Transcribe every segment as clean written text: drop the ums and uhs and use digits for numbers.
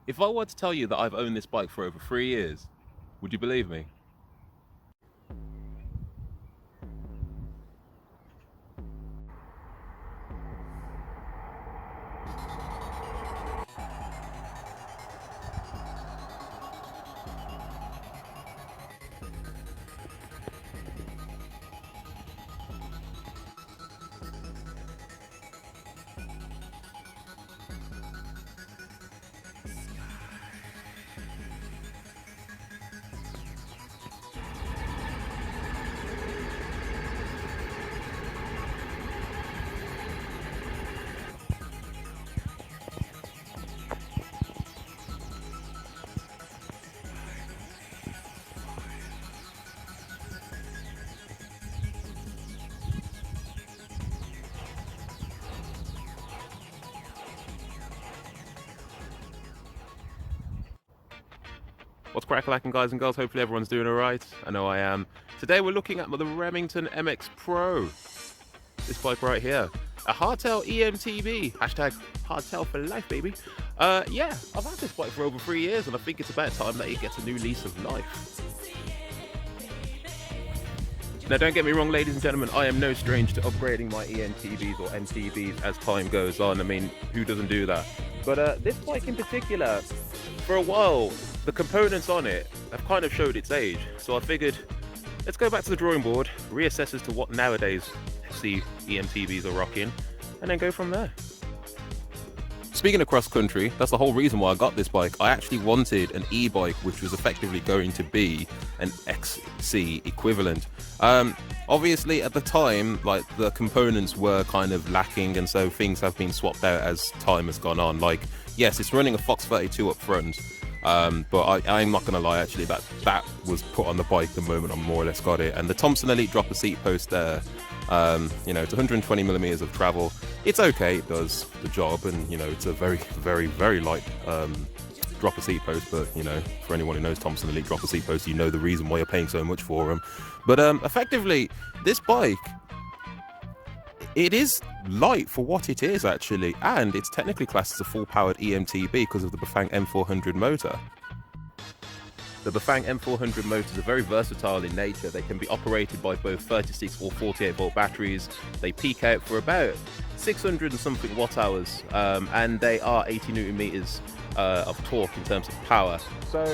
If I were to tell you that I've owned this bike for over 3 years, would you believe me? What's crack-a-lacking, guys and girls? Hopefully everyone's doing alright. I know I am. Today we're looking at the Remington MX Pro. This bike right here. A Hardtail EMTB. Hashtag Hardtail for life, baby. Yeah, I've had this bike for over 3 years and I think it's about time that it gets a new lease of life. Now don't get me wrong, ladies and gentlemen, I am no stranger to upgrading my EMTBs or MTBs as time goes on. I mean, who doesn't do that? But this bike in particular, for a while, the components on it have kind of showed its age. So I figured, let's go back to the drawing board, reassess as to what nowadays EMTBs are rocking, and then go from there. Speaking of cross country, that's the whole reason why I got this bike. I actually wanted an e-bike which was effectively going to be an XC equivalent. Obviously at the time, like, the components were kind of lacking, and so things have been swapped out as time has gone on. Like, yes, it's running a Fox 32 up front, but I'm not gonna lie, actually, that was put on the bike the moment I more or less got it. And the Thomson Elite dropper seat post there, you know, it's 120 millimeters of travel. It's okay, it does the job, and you know, it's a very, very, very light dropper seat post. But you know, for anyone who knows Thomson Elite dropper seat post, you know the reason why you're paying so much for them. But effectively, this bike, it is light for what it is actually, and it's technically classed as a full-powered EMTB because of the Bafang M400 motor. The Bafang M400 motors are very versatile in nature. They can be operated by both 36 or 48 volt batteries. They peak out for about 600 and something watt hours, and they are 80 newton meters of torque in terms of power. So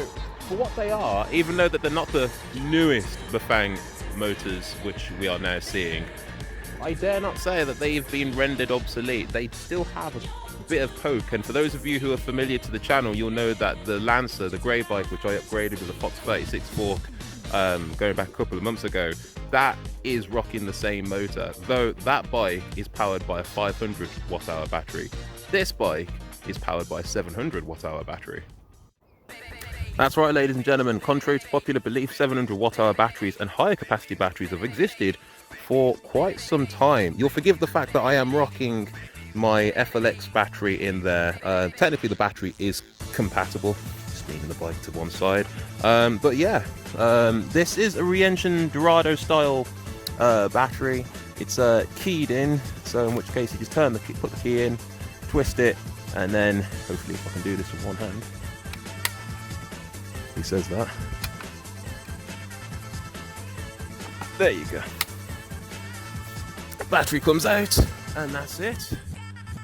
for what they are, even though that they're not the newest Bafang motors which we are now seeing, I dare not say that they've been rendered obsolete. They still have a bit of poke, and for those of you who are familiar to the channel, you'll know that the Lancer, the grey bike which I upgraded with a Fox 36 fork going back a couple of months ago, that is rocking the same motor, though that bike is powered by a 500 watt hour battery. This bike is powered by a 700 watt hour battery. That's right, ladies and gentlemen, contrary to popular belief, 700 watt hour batteries and higher capacity batteries have existed for quite some time. You'll forgive the fact that I am rocking my FLX battery in there. Technically the battery is compatible, just leaving the bike to one side, but yeah, this is a Reention Darado style battery. It's keyed in, so in which case you just turn the key, put the key in, twist it, and then hopefully if I can do this with one hand, he says that, there you go, battery comes out, and that's it.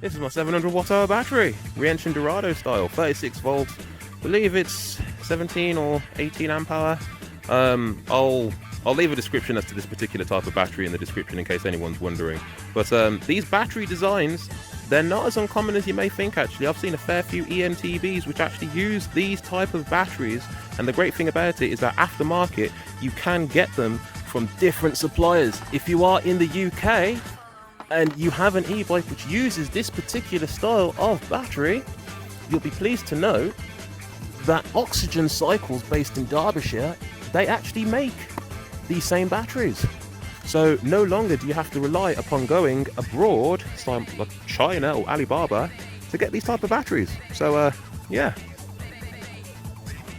This is my 700 watt hour battery, Reention Darado style, 36 volts. I believe it's 17 or 18 amp hour. I'll leave a description as to this particular type of battery in the description in case anyone's wondering. But these battery designs, they're not as uncommon as you may think actually. I've seen a fair few EMTBs which actually use these type of batteries, and the great thing about it is that aftermarket you can get them from different suppliers. If you are in the UK and you have an e-bike which uses this particular style of battery, you'll be pleased to know that Oxygen Cycles, based in Derbyshire, they actually make these same batteries. So no longer do you have to rely upon going abroad, like China or Alibaba, to get these type of batteries. So yeah.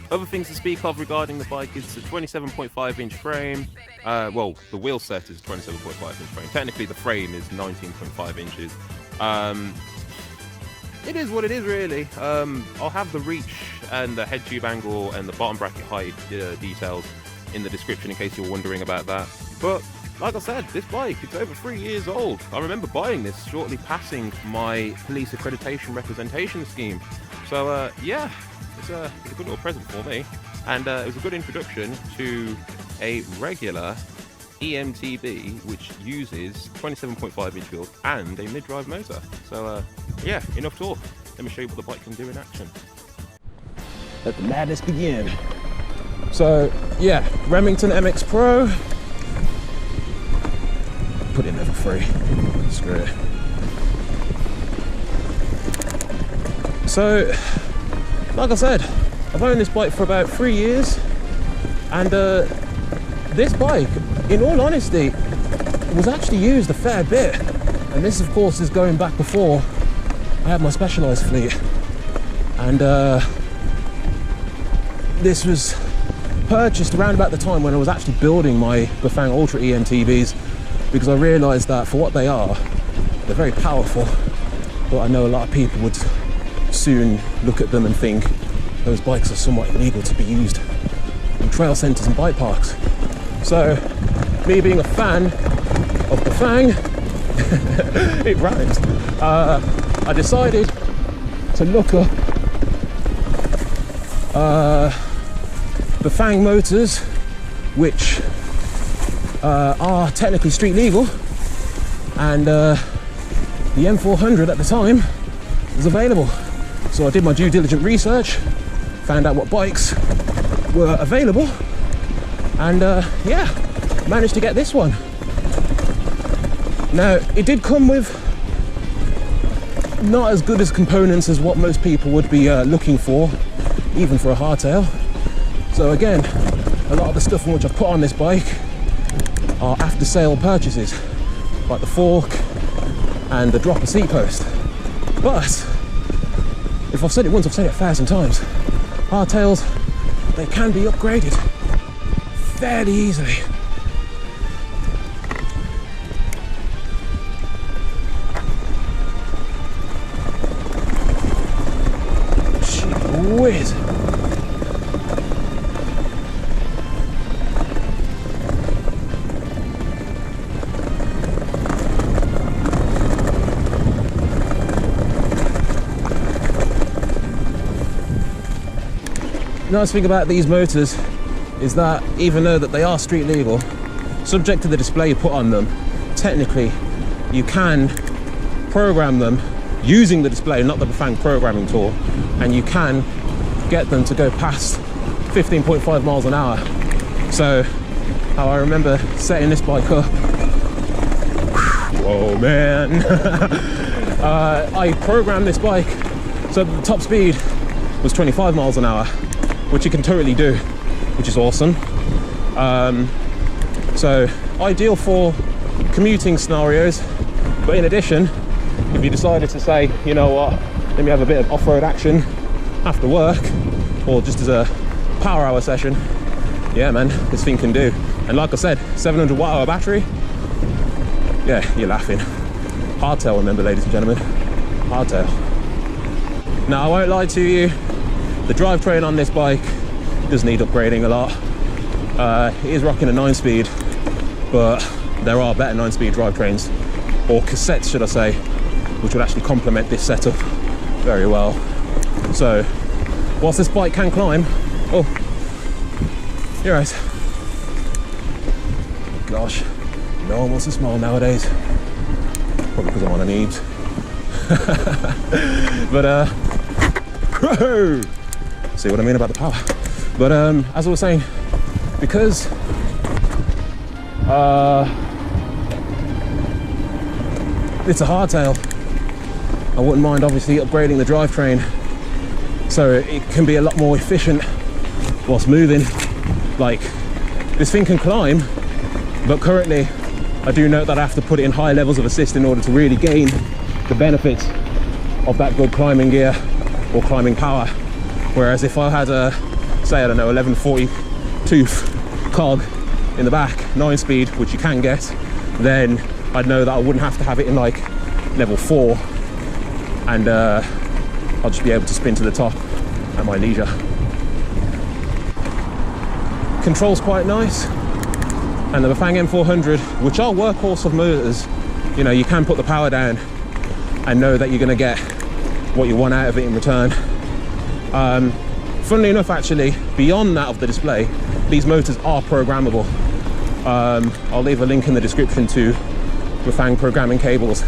Other things to speak of regarding the bike is the 27.5 inch frame. Well, the wheel set is 27.5 inch frame. Technically the frame is 19.5 inches. it is what it is, really. I'll have the reach and the head tube angle and the bottom bracket height details in the description in case you're wondering about that. But like I said, this bike, it's over 3 years old. I remember buying this shortly passing my police accreditation representation scheme. So yeah, it's a good little present for me. And it was a good introduction to a regular EMTB, which uses 27.5 inch wheels and a mid-drive motor. So yeah, enough talk. Let me show you what the bike can do in action. Let the madness begin. So yeah, Remington MX Pro. Put it in there for free. Screw it. So, like I said, I've owned this bike for about 3 years, and this bike, in all honesty, was actually used a fair bit. And this, of course, is going back before I had my Specialized fleet. And this was purchased around about the time when I was actually building my Bafang Ultra EMTBs, because I realised that for what they are, they're very powerful, but I know a lot of people would soon look at them and think those bikes are somewhat illegal to be used in trail centres and bike parks. So, me being a fan of Bafang, it rhymes, I decided to look up Bafang motors, which are technically street legal, and the M400 at the time was available. So I did my due diligent research, found out what bikes were available, and yeah, managed to get this one. Now, it did come with not as good as components as what most people would be looking for, even for a hardtail. So again, a lot of the stuff in which I've put on this bike are after sale purchases, like the fork and the dropper seat post. But if I've said it once, I've said it 1,000 times. Hardtails, they can be upgraded fairly easily. Gee whiz. The nice thing about these motors is that even though that they are street legal, subject to the display you put on them, technically you can program them using the display, not the Bafang programming tool, and you can get them to go past 15.5 miles an hour. So how I remember setting this bike up, whoa man, I programmed this bike so the top speed was 25 miles an hour, which you can totally do, which is awesome. So ideal for commuting scenarios, but in addition, if you decided to say, you know what, let me have a bit of off-road action after work, or just as a power hour session, yeah man, this thing can do. And like I said, 700 watt hour battery, yeah, you're laughing. Hardtail, remember, ladies and gentlemen, hardtail. Now I won't lie to you, the drivetrain on this bike does need upgrading a lot. It is rocking a 9-speed, but there are better 9-speed drivetrains, or cassettes should I say, which would actually complement this setup very well. So, whilst this bike can climb, oh, you're right. Gosh, no one wants to smile nowadays. Probably because I'm on an Eames. But whoa! See what I mean about the power. But as I was saying, because it's a hardtail, I wouldn't mind obviously upgrading the drivetrain so it can be a lot more efficient whilst moving. Like, this thing can climb, but currently I do note that I have to put it in high levels of assist in order to really gain the benefits of that good climbing gear or climbing power. Whereas if I had a, say, I don't know, 1140 tooth cog in the back, 9-speed, which you can get, then I'd know that I wouldn't have to have it in like level 4 and I'll just be able to spin to the top at my leisure. Control's quite nice, and the Bafang M400, which are workhorse of motors, you know, you can put the power down and know that you're going to get what you want out of it in return. Funnily enough, actually, beyond that of the display, these motors are programmable. I'll leave a link in the description to Bafang programming cables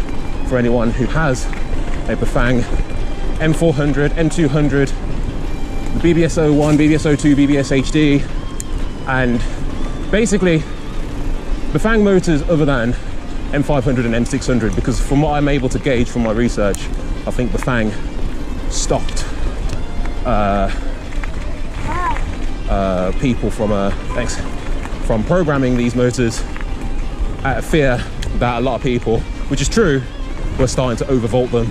for anyone who has a Bafang M400, M200, the BBS01, BBS02, BBS HD, and basically Bafang motors other than M500 and M600, because from what I'm able to gauge from my research, I think Bafang stopped people from programming these motors out of fear that a lot of people, which is true, were starting to overvolt them.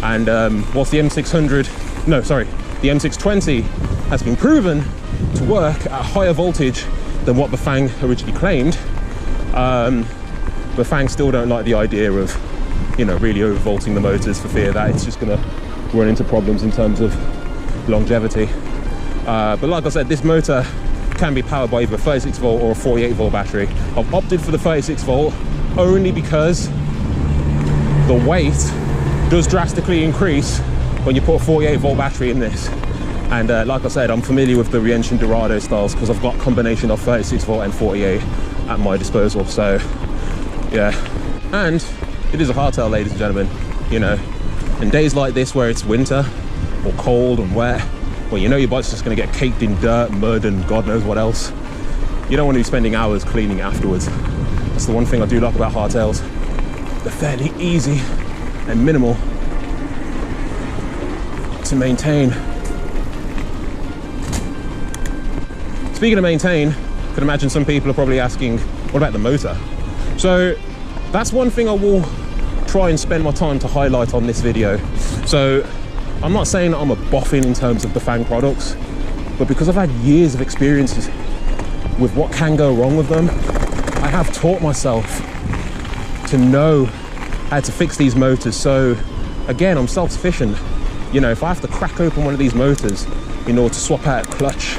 And whilst the M600, no, sorry, the M620 has been proven to work at a higher voltage than what Bafang originally claimed, Bafang still don't like the idea of, you know, really overvolting the motors for fear that it's just going to run into problems in terms of longevity. But like I said, this motor can be powered by either a 36 volt or a 48 volt battery. I've opted for the 36 volt only because the weight does drastically increase when you put a 48 volt battery in this. And like I said, I'm familiar with the Reention Darado styles because I've got a combination of 36 volt and 48 at my disposal. So yeah, and it is a hardtail, ladies and gentlemen. You know, in days like this where it's winter or cold and wet, well, you know your bike's just going to get caked in dirt, mud, and God knows what else. You don't want to be spending hours cleaning it afterwards. That's the one thing I do like about hardtails. They're fairly easy and minimal to maintain. Speaking of maintain, I can imagine some people are probably asking, what about the motor? So that's one thing I will try and spend my time to highlight on this video. So I'm not saying that I'm a boffin in terms of Bafang products, but because I've had years of experiences with what can go wrong with them, I have taught myself to know how to fix these motors. So again, I'm self-sufficient. You know, if I have to crack open one of these motors in order to swap out a clutch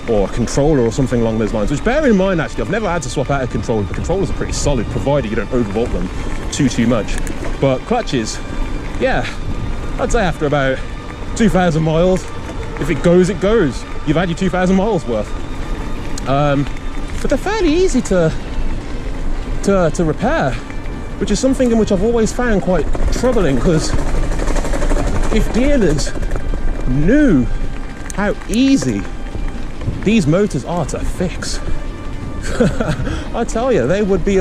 or a controller or something along those lines, which, bear in mind, actually, I've never had to swap out a controller. The controllers are pretty solid, provided you don't overvolt them too much. But clutches, yeah, I'd say after about 2,000 miles, if it goes, it goes. You've had your 2,000 miles worth. But they're fairly easy to repair, which is something in which I've always found quite troubling, because if dealers knew how easy these motors are to fix, I tell you, they would be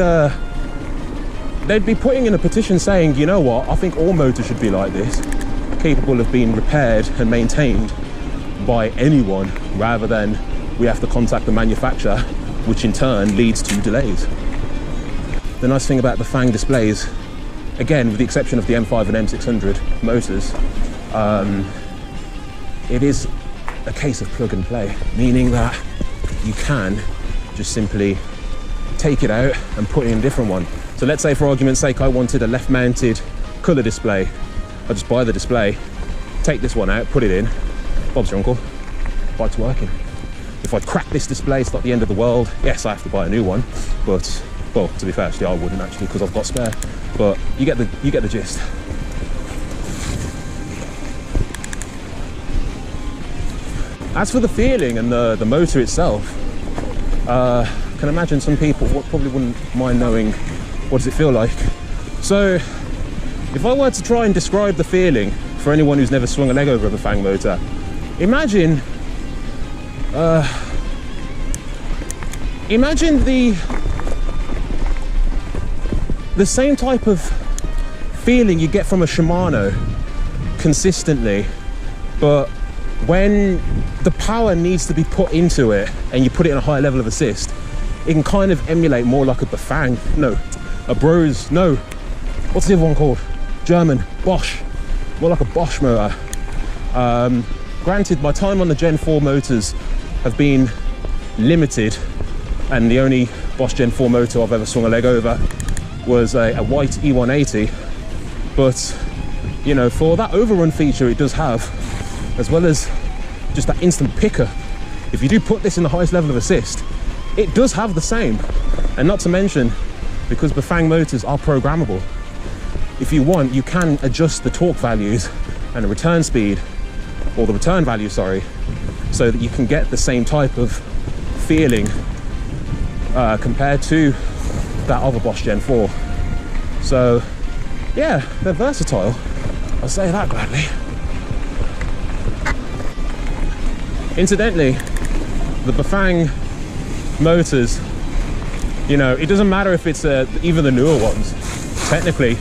they'd be putting in a petition saying, you know what, I think all motors should be like this, capable of being repaired and maintained by anyone, rather than we have to contact the manufacturer, which in turn leads to delays. The nice thing about the Bafang displays, again, with the exception of the M5 and M600 motors, it is a case of plug and play, meaning that you can just simply take it out and put in a different one. So let's say, for argument's sake, I wanted a left-mounted colour display. I just buy the display, take this one out, put it in, Bob's your uncle, bike's working. If I crack this display, it's not the end of the world. Yes, I have to buy a new one, but, well, to be fair, actually, I wouldn't actually, because I've got spare. But you get the gist. As for the feeling and the motor itself, I can imagine some people probably wouldn't mind knowing what does it feel like. So if I were to try and describe the feeling for anyone who's never swung a leg over a Bafang motor, imagine the same type of feeling you get from a Shimano consistently, but when the power needs to be put into it and you put it in a higher level of assist, it can kind of emulate more like a Bafang, what's the other one called? German, Bosch, more like a Bosch motor. Granted, my time on the Gen 4 motors have been limited, and the only Bosch Gen 4 motor I've ever swung a leg over was a white E180, but you know, for that overrun feature it does have, as well as just that instant picker. If you do put this in the highest level of assist, it does have the same. And not to mention, because Bafang motors are programmable, if you want, you can adjust the torque values and the return speed, or the return value, sorry, so that you can get the same type of feeling compared to that other Bosch Gen 4. So yeah, they're versatile, I'll say that gladly. Incidentally, the Bafang motors, you know, it doesn't matter if it's even the newer ones. Technically,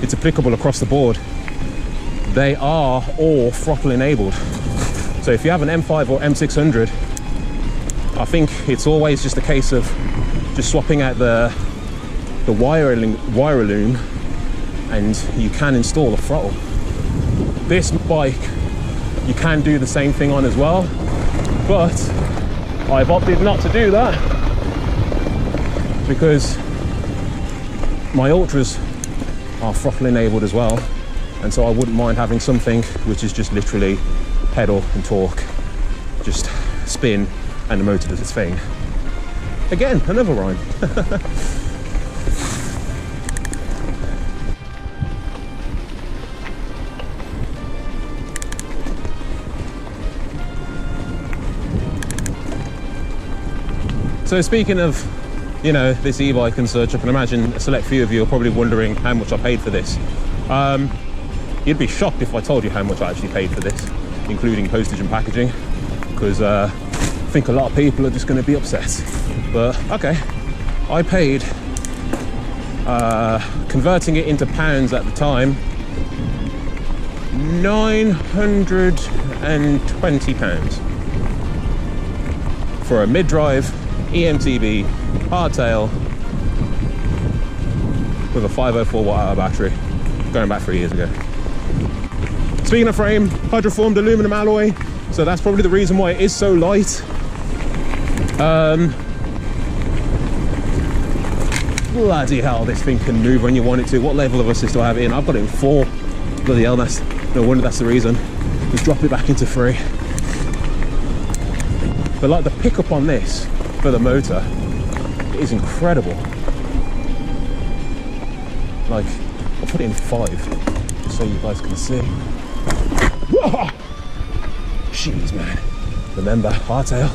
it's applicable across the board. They are all throttle enabled. So if you have an M5 or M600, I think it's always just a case of just swapping out the wire loom, and you can install a throttle. This bike, you can do the same thing on as well, but I've opted not to do that because my Ultras are throttle enabled as well, and so I wouldn't mind having something which is just literally pedal and torque, just spin, and the motor does its thing. Again, another rhyme. So speaking of, you know, this e-bike and such, I can imagine a select few of you are probably wondering how much I paid for this. You'd be shocked if I told you how much I actually paid for this, including postage and packaging, because I think a lot of people are just going to be upset. But okay, I paid, converting it into pounds at the time, £920 for a mid-drive EMTB Hardtail with a 504 watt-hour battery, going back 3 years ago. Speaking of frame, hydroformed aluminum alloy, so that's probably the reason why it is so light. Bloody hell, this thing can move when you want it to. What level of assist do I have it in? I've got it in 4. Bloody hell, that's no wonder that's the reason. Just drop it back into 3. But like the pickup on this for the motor, it is incredible. Like, I'll put it in 5 just so you guys can see. Whoa! Jeez, man. Remember, Hardtail.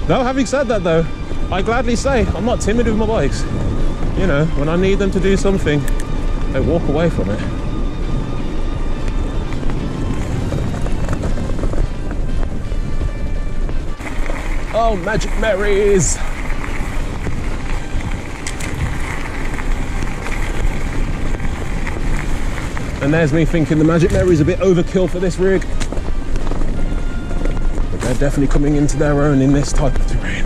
Now, having said that though, I gladly say I'm not timid with my bikes. You know, when I need them to do something, they walk away from it. Oh, Magic Marys! And there's me thinking the Magic Mary's a bit overkill for this rig. But they're definitely coming into their own in this type of terrain.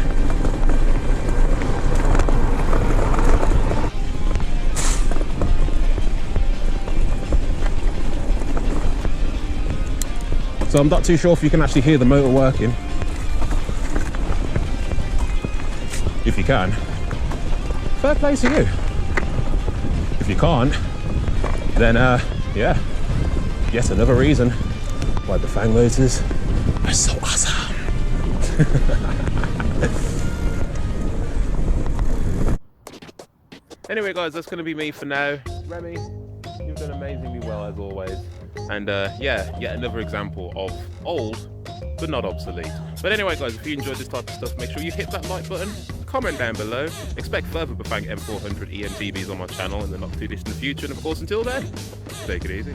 So I'm not too sure if you can actually hear the motor working. If you can, fair play to you. If you can't, then yeah, yet another reason why the Bafang motors are so awesome. Anyway guys, that's going to be me for now. Remy, you've done amazingly well as always. And yeah, yet another example of old but not obsolete. But anyway guys, if you enjoyed this type of stuff, make sure you hit that like button, comment down below, expect further Bafang M400 EMTBs on my channel in the not too distant future, and of course until then, take it easy.